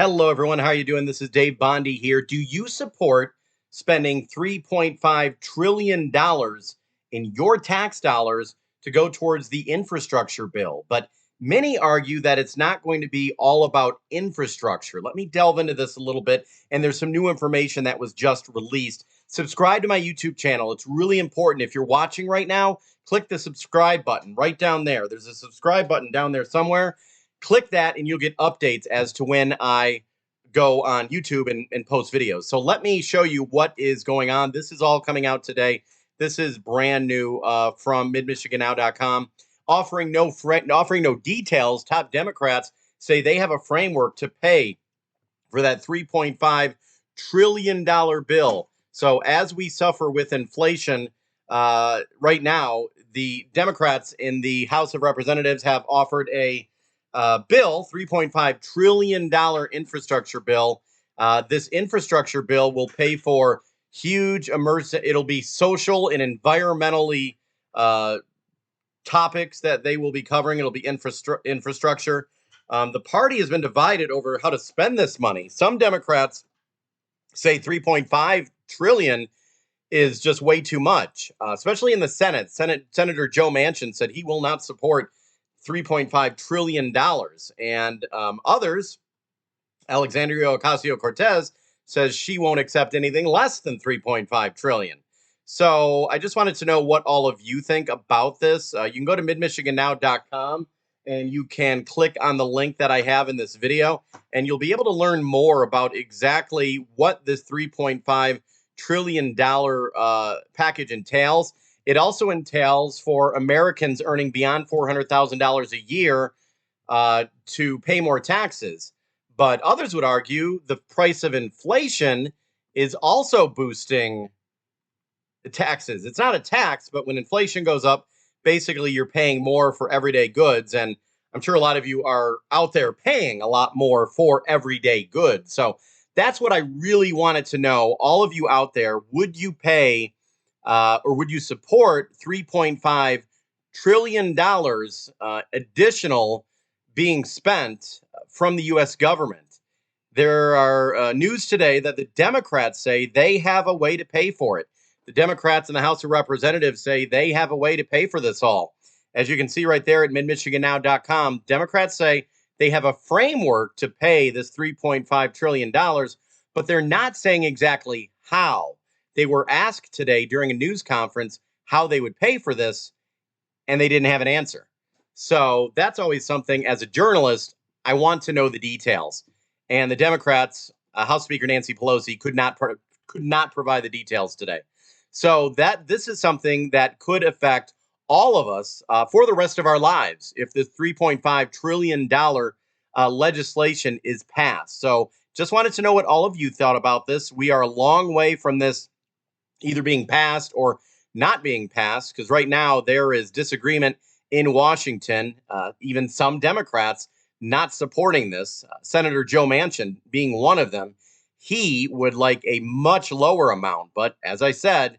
Hello, everyone. How are you doing? This is Dave Bondy here. Do you support spending $3.5 trillion in your tax dollars to go towards the infrastructure bill? But many argue that it's not going to be all about infrastructure. Let me delve into this a little bit. And there's some new information that was just released. Subscribe to my YouTube channel. It's really important. If you're watching right now, click the subscribe button right down there. There's a subscribe button down there somewhere. Click that and you'll get updates as to when I go on YouTube and post videos. So let me show you what is going on. This is all coming out today. This is brand new from midmichigannow.com. Offering no details, top Democrats say they have a framework to pay for that $3.5 trillion bill. So as we suffer with inflation right now, the Democrats in the House of Representatives have offered a bill, $3.5 trillion infrastructure bill. This infrastructure bill will pay for huge immersive, it'll be social and environmentally topics that they will be covering. It'll be infrastructure. The party has been divided over how to spend this money. Some Democrats say 3.5 trillion is just way too much, especially in the Senate. Senator Joe Manchin said he will not support $3.5 trillion. And others, Alexandria Ocasio-Cortez, says she won't accept anything less than 3.5 trillion. So I just wanted to know what all of you think about this. You can go to midmichigannow.com and you can click on the link that I have in this video, and you'll be able to learn more about exactly what this $3.5 trillion package entails. It also entails for Americans earning beyond $400,000 a year to pay more taxes. But others would argue the price of inflation is also boosting the taxes. It's not a tax, but when inflation goes up, basically you're paying more for everyday goods. And I'm sure a lot of you are out there paying a lot more for everyday goods. So that's what I really wanted to know. All of you out there, would you pay or would you support $3.5 trillion additional being spent from the U.S. government? There are news today that the Democrats say they have a way to pay for it. The Democrats in the House of Representatives say they have a way to pay for this all. As you can see right there at midmichigannow.com, Democrats say they have a framework to pay this $3.5 trillion, but they're not saying exactly how. They were asked today during a news conference how they would pay for this, and they didn't have an answer. So that's always something, as a journalist, I want to know the details. And the Democrats, House Speaker Nancy Pelosi, could not provide the details today. So this is something that could affect all of us for the rest of our lives if this $3.5 trillion legislation is passed. So just wanted to know what all of you thought about this. We are a long way from this either being passed or not being passed, because right now there is disagreement in Washington, even some Democrats not supporting this. Senator Joe Manchin being one of them. He would like a much lower amount. But as I said,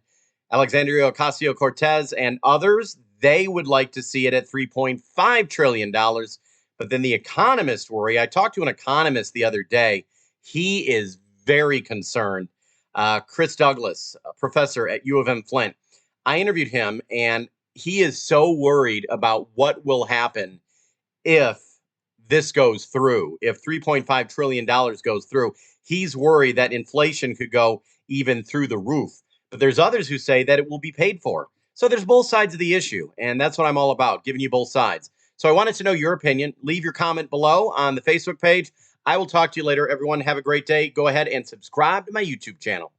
Alexandria Ocasio-Cortez and others, they would like to see it at $3.5 trillion. But then the economists worry. I talked to an economist the other day. He is very concerned. Chris Douglas, a professor at U of M Flint. I interviewed him, and he is so worried about what will happen if this goes through. If $3.5 trillion goes through, he's worried that inflation could go even through the roof. But there's others who say that it will be paid for. So there's both sides of the issue, and that's what I'm all about, giving you both sides. So I wanted to know your opinion. Leave your comment below on the Facebook page. I will talk to you later. Everyone, have a great day. Go ahead and subscribe to my YouTube channel.